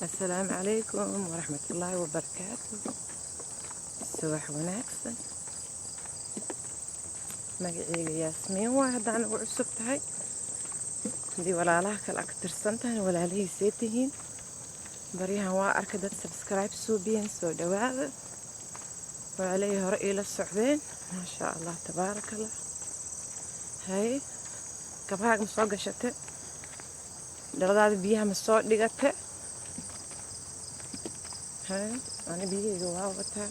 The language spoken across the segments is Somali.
السلام عليكم ورحمة الله وبركاته. الصباح وناكسن magacayga yaasmiin waa haddaan ugu cusub tahay hadii walaalaha kale ag tirsantahay walaalihiisay tihiin baryahan waa arkay dad subscribe suubiyeen soo dhawaada walaalihii hore iila socdeen maasha allah tabaarakallah. hay kabahaaga ma soo gashate dhaladaada biyaha ma soo dhigate hay ani biyahayga waa wataa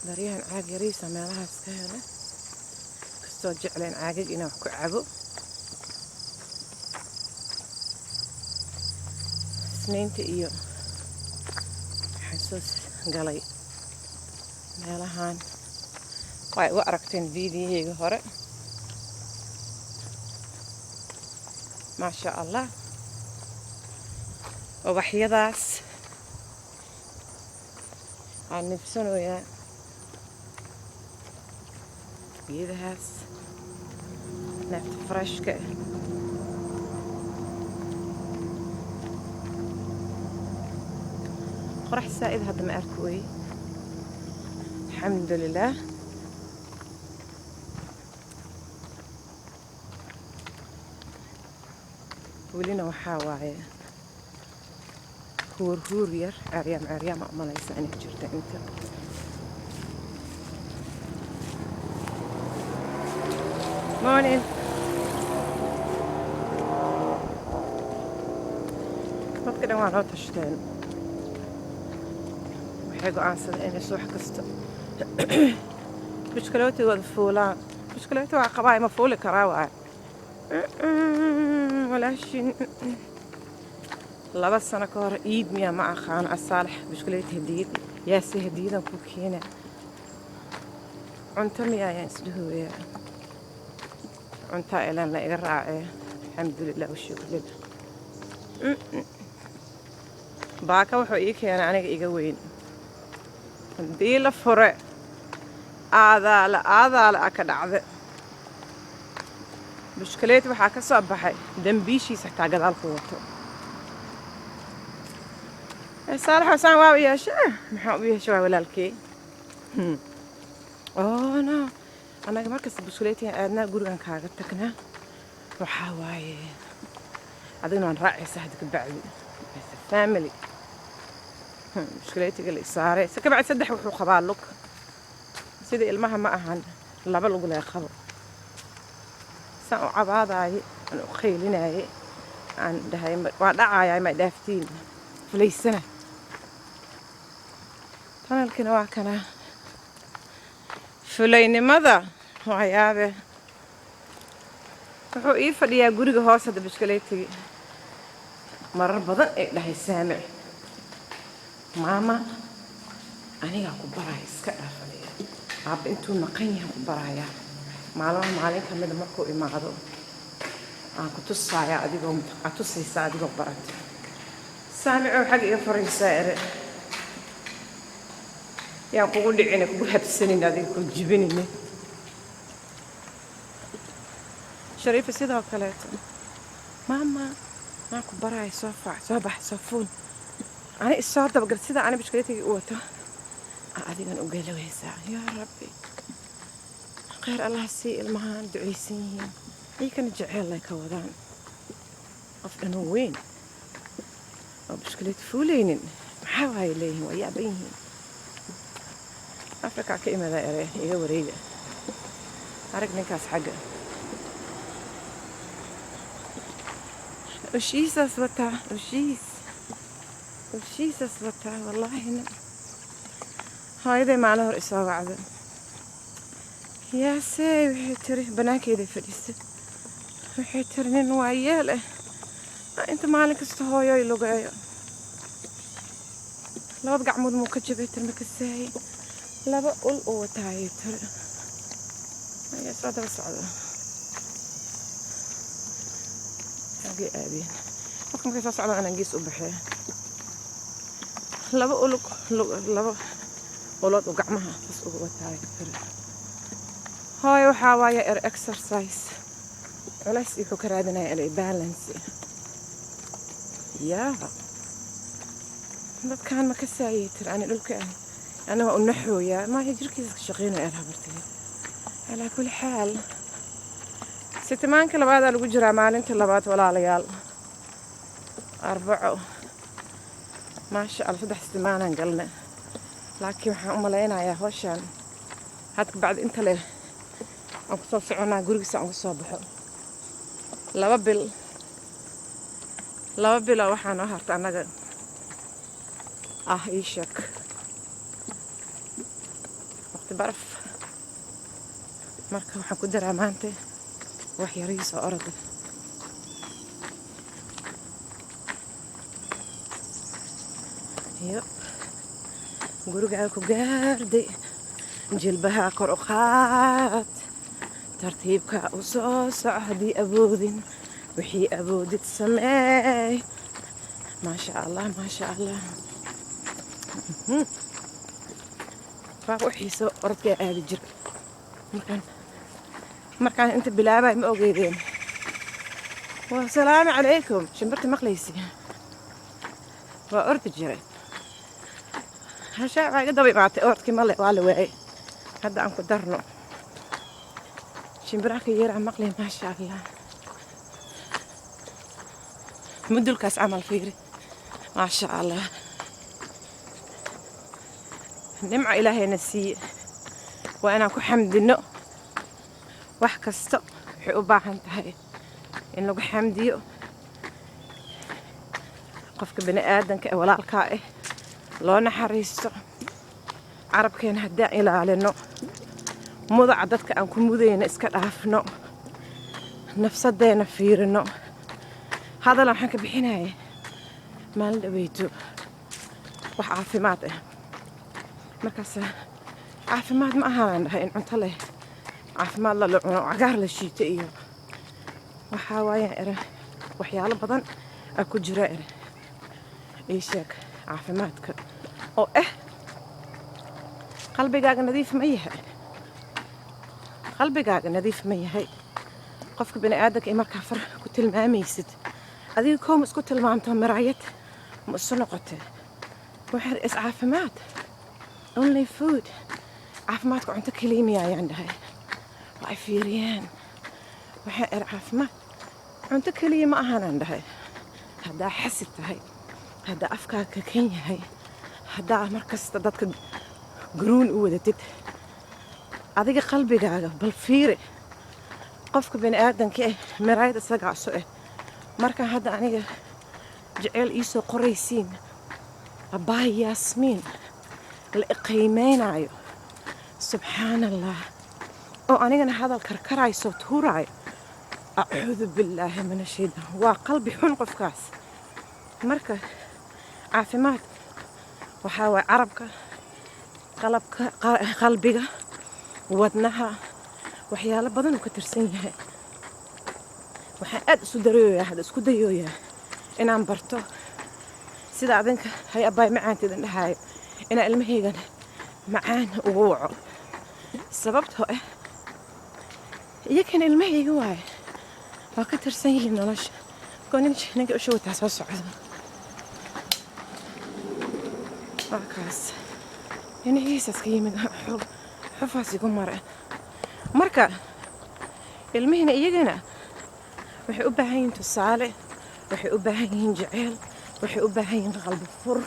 baryahan caag yariisa meelahaas ka hela soo jecleen caagag inaan wax ku cabo isniinta iyo xasuus galay meelahan way u aragteen fiidiyahayga hore maasha allah ubaxyadaas aan nibsanayaa geedahaas neefta farashka qorax saa'id hadda ma arkooy alxamdulilaah. welina waxaa waaye huur yar ceeryaama umalaysa inay jirta inta morning dadka dhan waa noo tashteen waxay go'aansadeen inay subax kasta bushkalooti wada fuulaan bushkalooti waa qabaay ma fuuli karaa waay walaashin 2 sano ka hor iid miyaa ma aqaano asaalax bushkalooti hadiyad yaase hadiyadan ku keena cunto miyaa ayaan isdhahooyaa cuntaa elaan la iga raacee alxamdulilah washukrillah. baaka wuxuu ii keenay aniga iga weyn haddii la fure aadaale a ka dhacde bushkaleed waxaa ka soo baxay dambiishiisa xataa gadaalku wato saalax xusaan waa u yeeshe maxaa u yeeshe waa walaalkey no annaga markasta bushkaleetigan aadnaa gurigan kaaga tagnaa waxaa waaye adigna waan raacaysa hadda ka bacdi family bushkaleetiga la isaaray se ka bacdi 3 wuxuu qabaa lug sida ilmaha ma ahan 2 lug lee qabo saan u cabaadaaye aan u khaylinaaye aan dhahay waa dhacayaa ma dhaaftiin fulaysana tanalkina waa kana fulaynimada waxyaabe wuxuu ii fadhiyaa guriga hoos hadda bushkaleetigi marar badan ay dhahay saamic maama anigaa ku baraya iska dhaafadhiya aabba intuu naqan yahan ku barayaa maalin ka mida markuu imaado aan ku tusaaya adigoo tusaysa adigoo barata saamicow xag iga faraysaa ere yaan kugu dhicina kugu habsanin adiga ku jibinine shariifa sidoo kaleeto maama maan ku baraya soo bax soo fuul ani isoo dabagal sida ani bushkaleetiga u wato adigan u geelawaysaa yaa rabbi khayr allah sii ilmahaan ducaysan yihiin iykana jeceel lay ka wadaan qof dhanoo weyn oo bushkaleet fuulaynin maxaa waay leeyihiin waa yaaban yihiin afrikaa ka imada ere iga wareega arag ninkaas xagga ushiisaas wataa ushiisaas wataa wallaahina hooyaday maalin hor isoo wacda yaasee waxay tiri banaankeeday fadhiisay waxay tiri nin waa yeel inta maalin kasta hooyoy lugeeyo 2 gacmood muu ka jabay tiri makasaayey 2 ul u wataayay tiri ayaa soo daba socda agay aadeen qofka markay soo socda anaan gees u baxee 2 ulood u gacmaha bas ugu wataayay tiri hooyo waxaa waaye exercise culays iyo ku raadinaya inay balance يا dadkaan ma ka saayitir ani dhulkaan ana waa u naxooyaa ma jirkiisa ka shaqeynaya habartay ala kulli xaal sitamaanka labaad lagu jiraa maalinta labaad walaalayaal arbaco maasha Allah 3 sitamaanaan galna laakiin waxaan u maleynayaa hawshan hadda bacd inta leh aan ku soo soconaa gurigiisa aan ku soo baxo 2 bil waxaan oo harta anaga ii sheeg waqti baraf marka waxaan ku daraa maanta wax yariis oo orod iyo guriga ku gaarday jilbaha kor u qaad tartiibka u soo soco haddii awoodin wixii awoodid sameey maasha Allah waa xiiso orodka aadi jir markaan inta bilaabay ma ogeydeen waa salaamu calaykum shimbirta maqlaysi waa ordi jiray hashaa iga daba imaatay orodkii male waa la waayay hadda aan ku darno shimbiraha yaraa maqlay maasha Allah mudulkaas camal fiiri maasha Allah nimco ilaahayna siiye waa inaan ku xamdino wax kasta waxay u baahan tahay in lagu xamdiyo qofka bini aadanka ee walaalka ah loo naxariisto carabkeena haddaan ilaalino mudaca dadka aan ku mudayna iska dhaafno nafsadeena fiirino hadal waxaan ka bixinaya maalin dhaweyto wax caafimaad ah markaas caafimaad ma ahaan dhahay in cunto leh caafimaad la cuno cagaar la shiito iyo waxa waaye waxyaalo badan ku jira ii sheeg caafimaadka oo qalbigaaga nadiif ma yahay qofka bini aadanka ee markaa far ku tilmaamaysid adiga koom isku tilmaamto maraayad ma isu noqotay waxaan is caafimaad only food caafimaadka cunto kaliya ayaan dhahay waa fiiriyaan waxaan caafimaad cunto kaliya ma ahaan dhahay haddaa xasid tahay haddaa afkaaga kan yahay haddaa markasta dadka garuun u wadatid adiga qalbigaaga bal fiiri qofka bini aadanka maraayad isagaa soo marka hadda aniga jecel ii soo qoraysiin abaay yaasmiin la qiimeynaayo subxaanallah oo anigana hadal karkarayso tuuraayo acuudu billaahi min ashaytaan waa qalbi xun qofkaas marka caafimaad waxaa waay carabka qalbiga wadnaha waxyaalo badan uu ka tirsan yahay waxaan aad isku dayoyaa inaan barto sida adinka hay abaay macaanteedan dhahaayo inaan ilmahaygan macaan ugu waco sababtoo iyakan ilmahayga waaye waa ka tirsan yihiin nolosha ninka usha wataa soo socda waa kaas inagiisaas ka yimid xufaas igu mareen marka ilmihina iyagana waxay u baahan yihiin tusaale waxay u baahan yihiin jaceyl waxay u baahan yihiin qalbi fur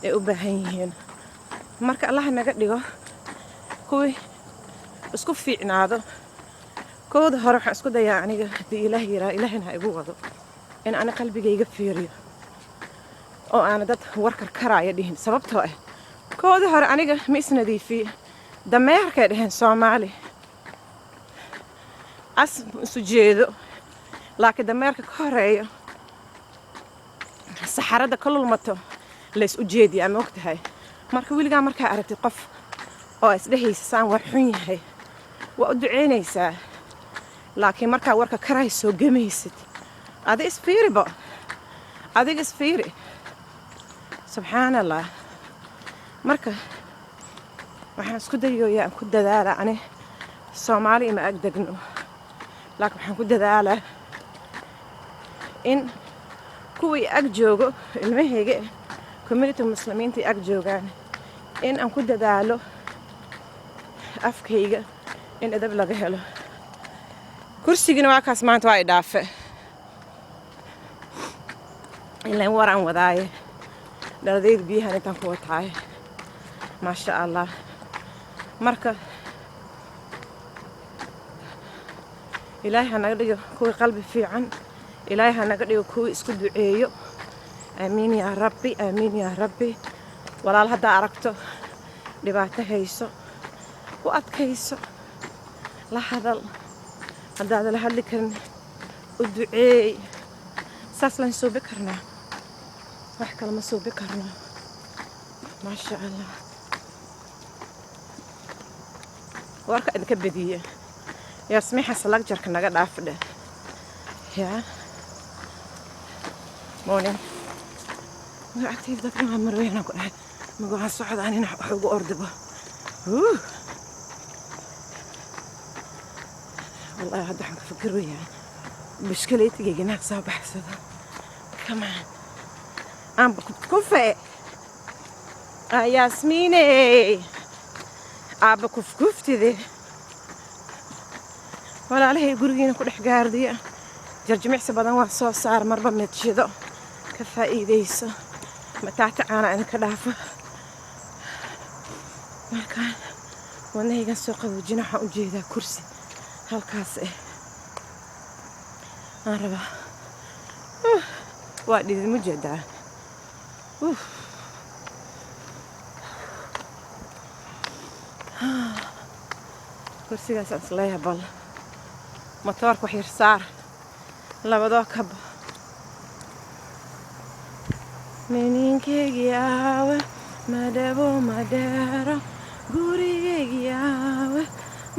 ay u baahan yihiin marka Allah naga dhigo kuwii isku fiicnaado kooda hore waxaan isku dayaa aniga hadii ilaahina igu wado in aan qalbigayga fiiriyo oo aan dad warkar karaayo dhihin sababtoo kooda hore aniga ma isnadiifiyo dameerkay dhaheen Soomaali as isu jeedo laakiin dameerka ka horeeyo saxarada ka lulmato la is u jeediyaa ma ogtahay marka wiligaa markaa aragtid qof oo isdhehaysa saan war xun yahay waa u duceynaysaa laakiin markaa warka karayso gamaysid adiga isfiiri subxaanallah marka waxaan isku dayoyaa ku dadaala ani Soomaali ma agdegno laakiin waxaan ku dadaalaa in kuwii ag joogo ilmahayga community muslimiinta ag joogaan in aan ku dadaalo afkayga in edab laga helo. kursigina waa kaas maanta waa i dhaafe ilaan waraan wadaaye dhaladayda biyahan intaan ku wataaye maasha allah. marka ilaahay ha naga dhigo kuwii qalbi fiican, ilaahay ha naga dhigo kuwii isku duceeyo. aamiin yaa rabbi, aamiin yaa rabbi. walaal haddaa aragto dhibaato hayso u adkayso, la hadal. haddaada la hadli karin u duceey. saas laan suubi karnaa, wax kale ma suubi karno. maasha allah. warka idinka badiye yaasmiixa salagjarka naga dhaafdhe yaa moonin magactayda dadka maa marweynaan ku dhahay magacaan socda anina wax ugu ordibo. wallahi hadda waxaan ka fikir weyaa bishkaleetigayga naag soo baxsado. kamaan aanba kufkufe yaasmiine aabba kufkuftide walaalahay gurigiina ku dhex gaardiya. jarjimicsi badan waa soo saar, marba meedshido ka faa'iidayso. mataata caana idinka dhaafo. markaan wadnahaygan soo qaboojina waxaan u jeedaa kursi halkaas aan rabaa. waa dhidid mu jeedaa. kursigaasaan isleeyahay bal matoorka wax yar saar labadoo kaba. miniinkeygii aawe madhabo madheero, gurigeygii aawe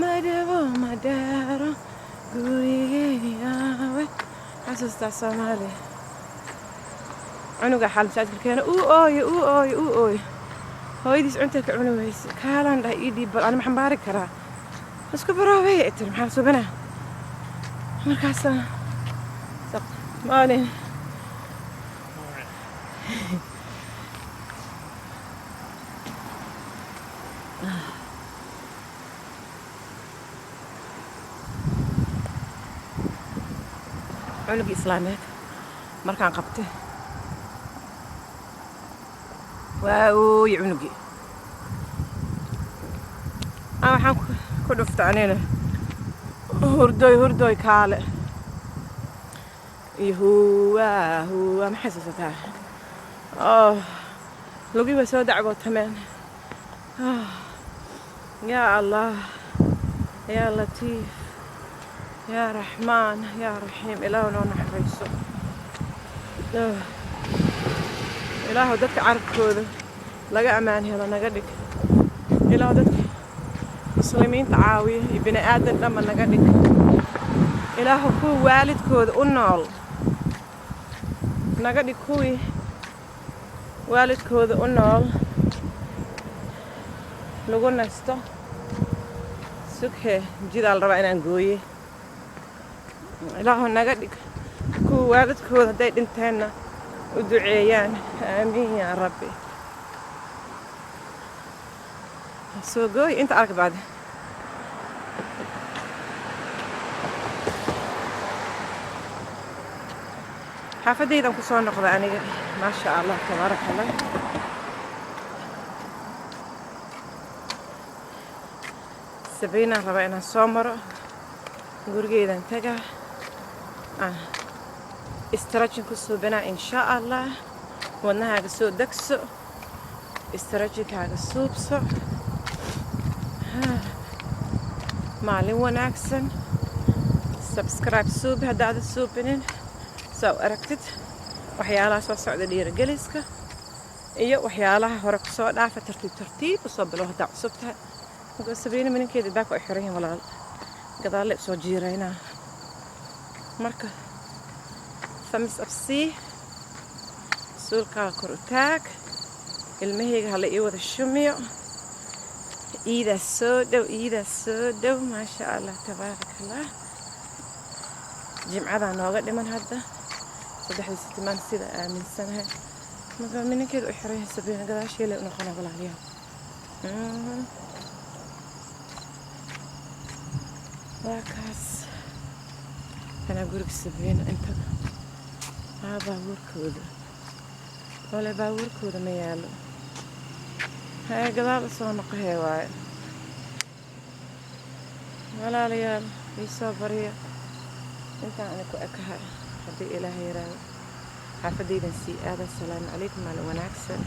madhabo madheero, gurigeygii aawe. xasuustaa soomaali cunuga xaal masaajidka keena uu ooyo hooyadiis cuntay ka cuni weyse. kaalaan dhahay ii dhiib bal ani maxaan baari karaa isku baroobeya tiri maxaa la subanaa. markaasaan maalin cunugii islaameed markaan qabtay waa ooye cunugii waxaan ku dhufta anina hurdoy kaale iyo huwa ma xasuusataa. lugii way soo dacwootameen. yaa allah yaa latiif yaa raxmaan yaa raxiim. ilaahu noo naxariiso. ilaahu dadka carabkooda laga ammaan helo naga dhig. ilaahu dadka muslimiinta caawiya iyo bini aadan dhamma naga dhig. ilaahu kuwii waalidkooda u nool naga dhig. kuwii waalidkooda u nool lagu nasto. sughe jidaal rabaa inaan gooye. ilaahu naga dhig kuwii waalidkooda hadday dhinteenna u duceeyaan. aamiin yaa rabbi. soo gooy inta arka bacdi. xaafadaydan ku soo noqda aniga maasha allah tabaaraka allah. sabiinaan rabaa inaan soo maro gurigeydan tagaa aan istraajin ku suubinaa insha allah. wadnahaaga soo degso, istraajinkaaga suubso. maalin wanaagsan. subscribe suubi haddaada suubinin soo aragtid waxyaalaha soo socda dhiirigeliska iyo waxyaalaha hore ku soo dhaafa tartiib u soo bilow haddaa cusub tahay. marka sabiina minankeeda baaka ay xiran yihiin walaal gadaalle soo jiiraynaa. marka thumbs up sii, suulkaa kor u taag. ilmahayga hala ii wada shumiyo. iidaas soo dhow maasha allah tabaaraka allah. jimcadaa nooga dhiman hadda 3 sitimaan sida aaminsanahay. marka minankeeda u xiran yahay Sabiina gadaasheeda u noqonaa walaalayaal. waa kaas kana guriga Sabiina inta baabuurkooda wala baabuurkooda ma yaalo hay gadaal soo noqohee waaye walaalayaal ii soo bariya intaan ana ku ekahay haddii ilaahay yaraado xaafadaydan sii aada. Assalaamu calaykum maalin wanaagsan.